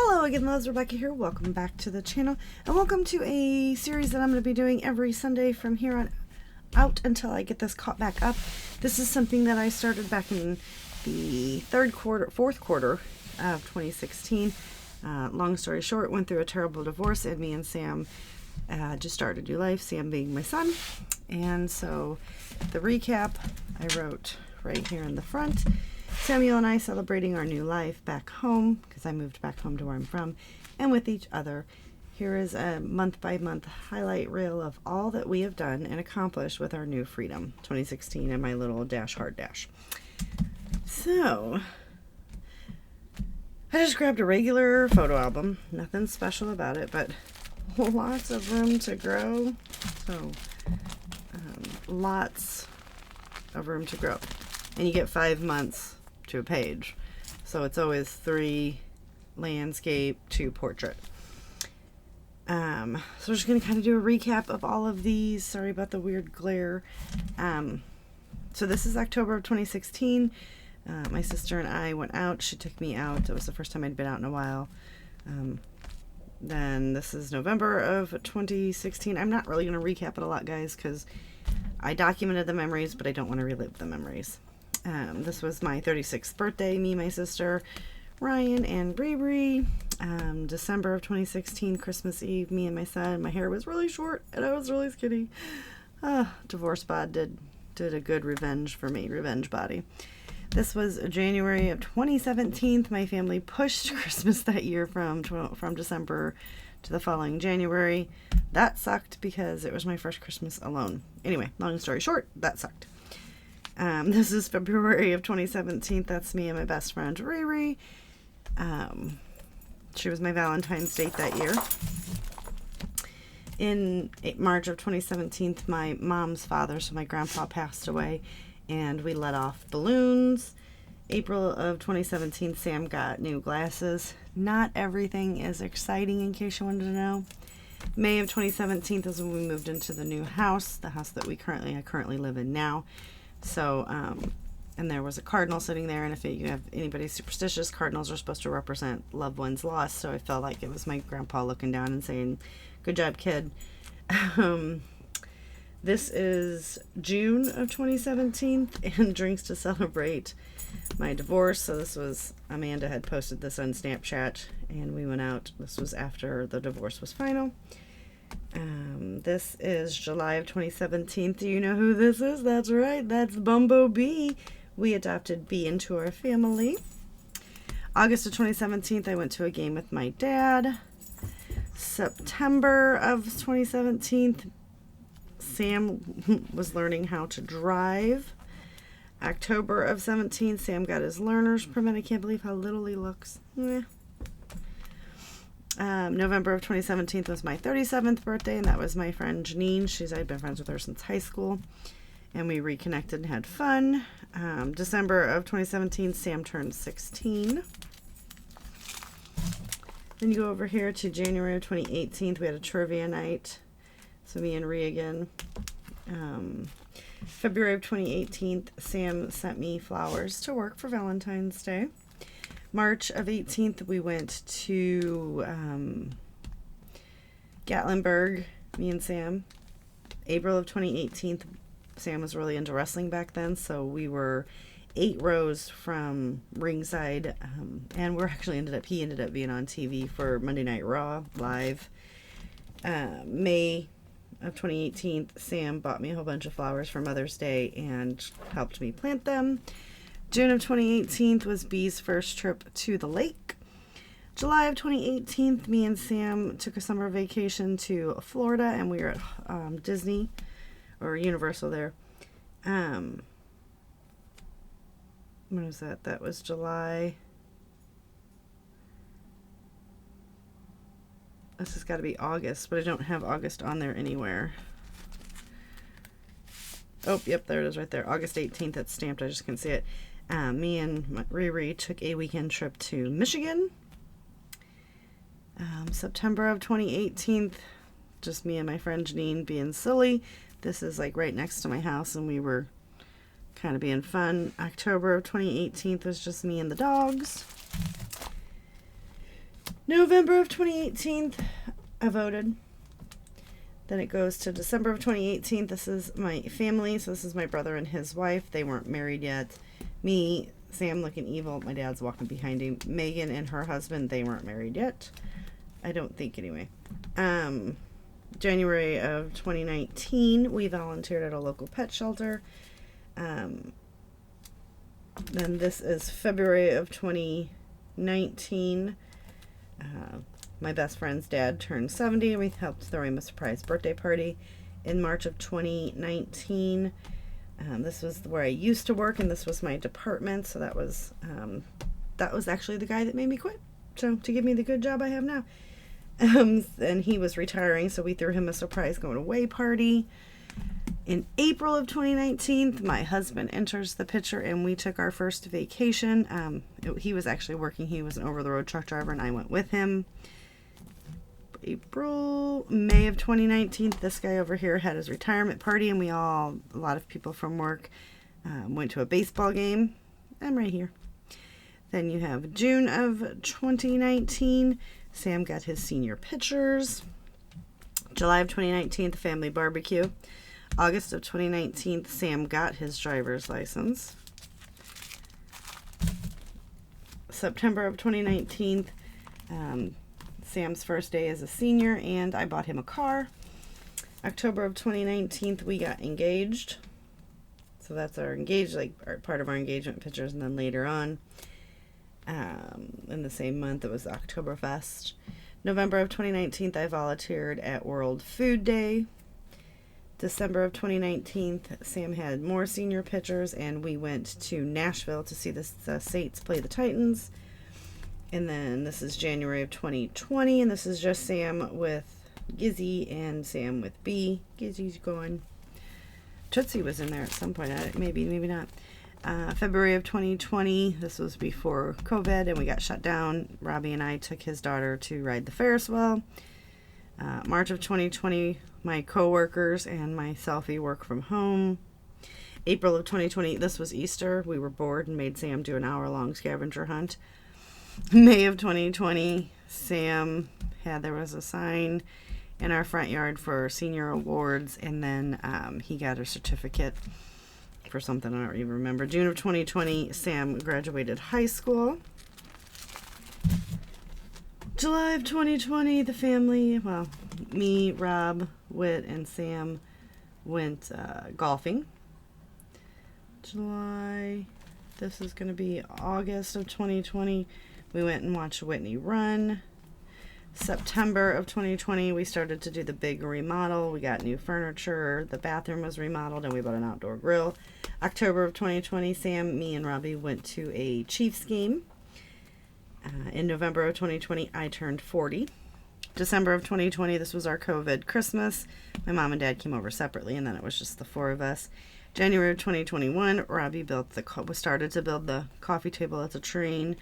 Hello again, loves. Rebecca here. Welcome back to the channel, and welcome to a series that I'm going to be doing every Sunday from here on out until I get this caught back up. This is something that I started back in the fourth quarter of 2016. Long story short, went through a terrible divorce, and me and Sam just started a new life, Sam being my son. And so the recap I wrote right here in the front. Samuel and I celebrating our new life back home, because I moved back home to where I'm from, and with each other. Here is a month-by-month highlight reel of all that we have done and accomplished with our new freedom, 2016, and my little hard dash. So, I just grabbed a regular photo album. Nothing special about it, but lots of room to grow. So, lots of room to grow. And you get 5 months to a page. So it's always 3 landscape, 2 portrait. So we're just going to kind of do a recap of all of these. Sorry about the weird glare. So this is October of 2016. My sister and I went out. She took me out. It was the first time I'd been out in a while. Then this is November of 2016. I'm not really going to recap it a lot, guys, because I documented the memories, but I don't want to relive the memories. This was my 36th birthday, me, my sister, Ryan, and Riri. December of 2016, Christmas Eve, me and my son. My hair was really short, and I was really skinny. Divorce bod did a good revenge for me, revenge body. This was January of 2017. My family pushed Christmas that year from December to the following January. That sucked because it was my first Christmas alone. Anyway, long story short, that sucked. This is February of 2017. That's me and my best friend, Riri. She was my Valentine's date that year. In March of 2017, my mom's father, so my grandpa, passed away, and we let off balloons. April of 2017, Sam got new glasses. Not everything is exciting, in case you wanted to know. May of 2017 is when we moved into the new house, the house that I currently live in now. So, and there was a cardinal sitting there, and if you have anybody superstitious, cardinals are supposed to represent loved ones lost, so I felt like it was my grandpa looking down and saying, "Good job, kid." This is June of 2017, and drinks to celebrate my divorce. So this was, Amanda had posted this on Snapchat, and we went out. This was after the divorce was final. This is July of 2017. Do you know who this is? That's right, that's Bumbo Bee. We adopted Bee into our family. August of 2017, I went to a game with my dad. September of 2017, Sam was learning how to drive. October of 17, Sam got his learner's permit. I can't believe how little he looks. November of 2017 was my 37th birthday, and that was my friend Janine. I'd been friends with her since high school, and we reconnected and had fun. December of 2017, Sam turned 16. Then you go over here to January of 2018. We had a trivia night, so me and Regan. February of 2018, Sam sent me flowers to work for Valentine's Day. March of 18th, we went to Gatlinburg, me and Sam. April of 2018, Sam was really into wrestling back then, so we were 8 rows from ringside, and he ended up being on TV for Monday Night Raw live. May of 2018, Sam bought me a whole bunch of flowers for Mother's Day and helped me plant them. June of 2018 was Bee's first trip to the lake. July of 2018, me and Sam took a summer vacation to Florida, and we were at Disney, or Universal there. When was that? That was July. This has got to be August, but I don't have August on there anywhere. Oh, yep, there it is right there. August 18th, it's stamped. I just can't see it. Me and Riri took a weekend trip to Michigan. September of 2018, just me and my friend Janine being silly. This is like right next to my house, and we were kind of being fun. October of 2018 was just me and the dogs. November of 2018, I voted. Then it goes to December of 2018. This is my family. So this is my brother and his wife. They weren't married yet. Me, Sam looking evil. My dad's walking behind him. Megan and her husband, they weren't married yet. I don't think anyway. January of 2019, we volunteered at a local pet shelter. Then this is February of 2019. My best friend's dad turned 70, and we helped throw him a surprise birthday party in March of 2019. This was where I used to work, and this was my department, so that was actually the guy that made me quit, so to give me the good job I have now. And he was retiring, so we threw him a surprise going away party. In April of 2019, my husband enters the picture, and we took our first vacation. He was actually working. He was an over-the-road truck driver, and I went with him. May of 2019, this guy over here had his retirement party, and a lot of people from work went to a baseball game. I'm right here. Then you have June of 2019, Sam got his senior pictures. July of 2019, the family barbecue. August of 2019, Sam got his driver's license. September of 2019, Sam's first day as a senior, and I bought him a car. October of 2019, we got engaged. So that's our part of our engagement pictures. And then later on, in the same month, it was Oktoberfest. November of 2019, I volunteered at World Food Day. December of 2019, Sam had more senior pictures, and we went to Nashville to see the Saints play the Titans. And then this is January of 2020, and this is just Sam with Gizzy and Sam with B. Gizzy's going. Tootsie was in there at some point. Maybe not. February of 2020, this was before COVID, and we got shut down. Robbie and I took his daughter to ride the Ferris wheel. March of 2020, my coworkers and myself work from home. April of 2020, this was Easter. We were bored and made Sam do an hour-long scavenger hunt. May of 2020, there was a sign in our front yard for senior awards, and then he got a certificate for something I don't even remember. June of 2020, Sam graduated high school. July of 2020, the family, me, Rob, Whit, and Sam went golfing. July, this is going to be August of 2020. We went and watched Whitney run. September of 2020, we started to do the big remodel. We got new furniture. The bathroom was remodeled, and we bought an outdoor grill. October of 2020, Sam, me, and Robbie went to a Chiefs game. In November of 2020, I turned 40. December of 2020, this was our COVID Christmas. My mom and dad came over separately, and then it was just the four of us. January of 2021, Robbie started to build the coffee table at the train.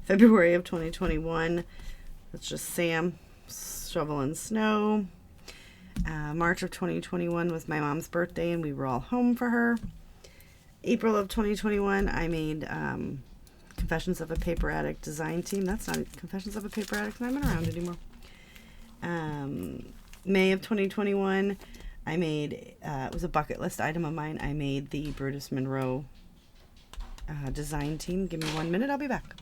February of 2021, it's just Sam shoveling snow. March of 2021 was my mom's birthday, and we were all home for her. April of 2021, I made Confessions of a Paper Addict design team. That's not Confessions of a Paper Addict, not even around anymore. May of 2021, I made, it was a bucket list item of mine, I made the Brutus Monroe design team. Give me 1 minute, I'll be back.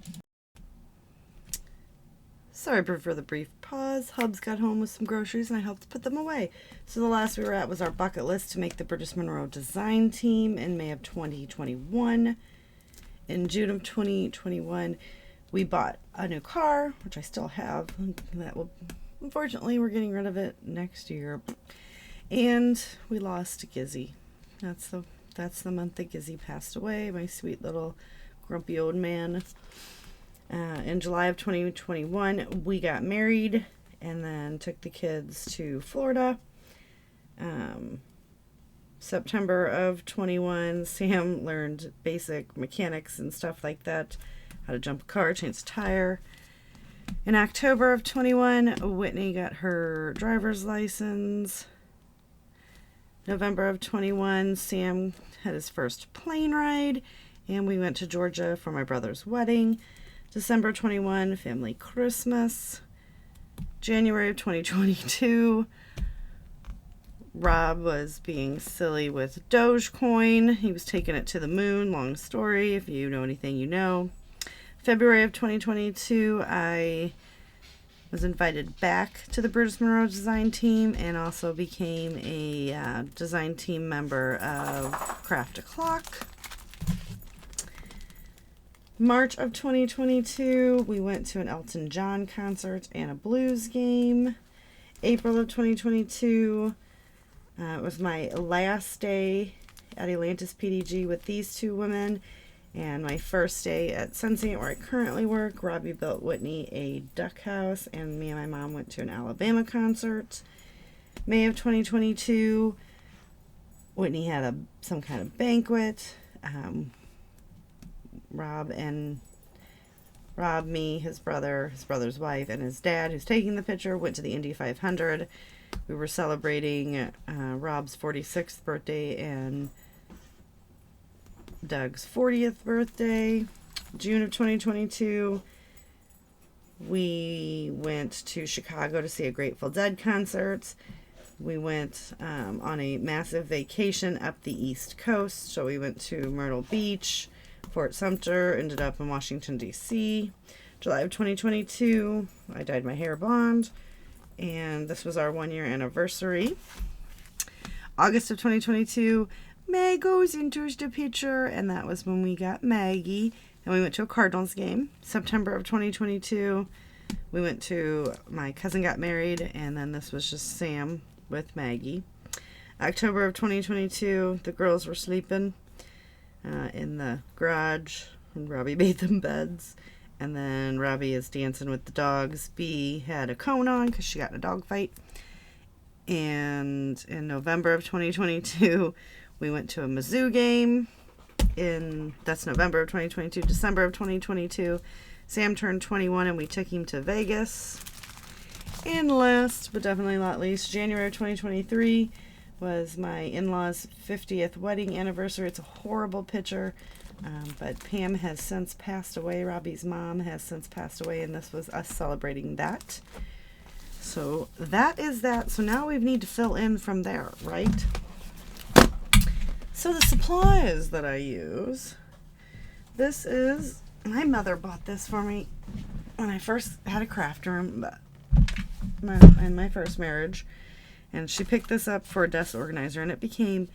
Sorry for the brief pause. Hubs got home with some groceries, and I helped put them away. So the last we were at was our bucket list to make the Brutus Monroe design team in May of 2021. In June of 2021, we bought a new car, which I still have. Unfortunately, we're getting rid of it next year. And we lost Gizzy. That's the month that Gizzy passed away, my sweet little grumpy old man. In July of 2021, we got married and then took the kids to Florida. September of 21, Sam learned basic mechanics and stuff like that, how to jump a car, change a tire. In October of 21, Whitney got her driver's license. November of 21, Sam had his first plane ride, and we went to Georgia for my brother's wedding. December 21, family Christmas. January of 2022, Rob was being silly with Dogecoin. He was taking it to the moon. Long story. If you know anything, you know. February of 2022, I was invited back to the Brutus Monroe design team and also became a design team member of Craft a Clock. March of 2022, we went to an Elton John concert and a blues game. April of 2022, it was my last day at Atlantis PDG with these two women, and my first day at Sensei, where I currently work. Robbie built Whitney a duck house, and me and my mom went to an Alabama concert. May of 2022, Whitney had some kind of banquet. Rob, me, his brother's wife, and his dad, who's taking the picture, went to the Indy 500. We were celebrating Rob's 46th birthday and Doug's 40th birthday. June of 2022, we went to Chicago to see a Grateful Dead concert. We went on a massive vacation up the East Coast. So we went to Myrtle Beach, Fort Sumter, ended up in Washington, D.C. July of 2022, I dyed my hair blonde, and this was our 1-year anniversary. August of 2022, Meg goes into the picture, and that was when we got Maggie, and we went to a Cardinals game. September of 2022, we went to my cousin got married, and then this was just Sam with Maggie. October of 2022, the girls were sleeping in the garage, and Robbie made them beds. And then Robbie is dancing with the dogs. B had a cone on because she got in a dog fight. And in November of 2022, we went to a Mizzou game. That's November of 2022. December of 2022, Sam turned 21 and we took him to Vegas. And last but definitely not least, January of 2023 was my in-laws' 50th wedding anniversary. It's a horrible picture, but Pam has since passed away. Robbie's mom has since passed away, and this was us celebrating that. So that is that. So now we need to fill in from there, right? So the supplies that I use, this is, my mother bought this for me when I first had a craft room in my first marriage. And she picked this up for a desk organizer, and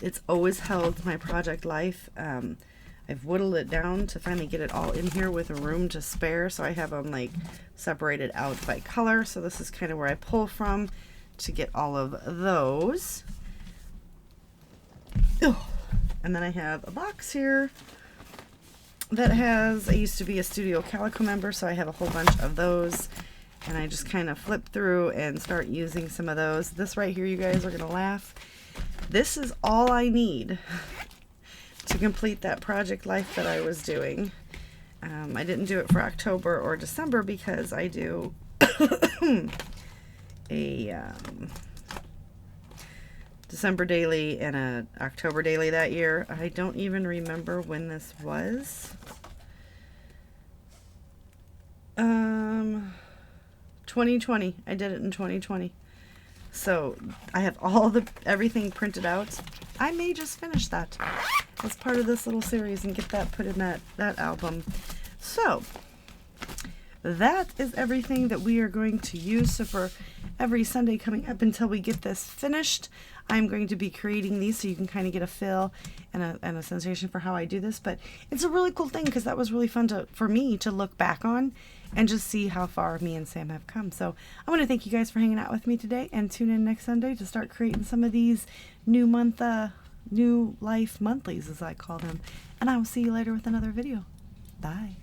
it's always held my project life. I've whittled it down to finally get it all in here with a room to spare, so I have them like separated out by color. So this is kind of where I pull from to get all of those. And then I have a box here that I used to be a Studio Calico member, so I have a whole bunch of those. And I just kind of flip through and start using some of those. This right here, you guys are going to laugh. This is all I need to complete that project life that I was doing. I didn't do it for October or December because I do a December daily and a October daily that year. I don't even remember when this was. 2020. I did it in 2020. So I have everything printed out. I may just finish that as part of this little series and get that put in that album. So that is everything that we are going to use. So for every Sunday coming up until we get this finished, I'm going to be creating these so you can kind of get a feel and a sensation for how I do this. But it's a really cool thing because that was really fun for me to look back on and just see how far me and Sam have come. So I want to thank you guys for hanging out with me today, and tune in next Sunday to start creating some of these new life monthlies, as I call them. And I will see you later with another video. Bye.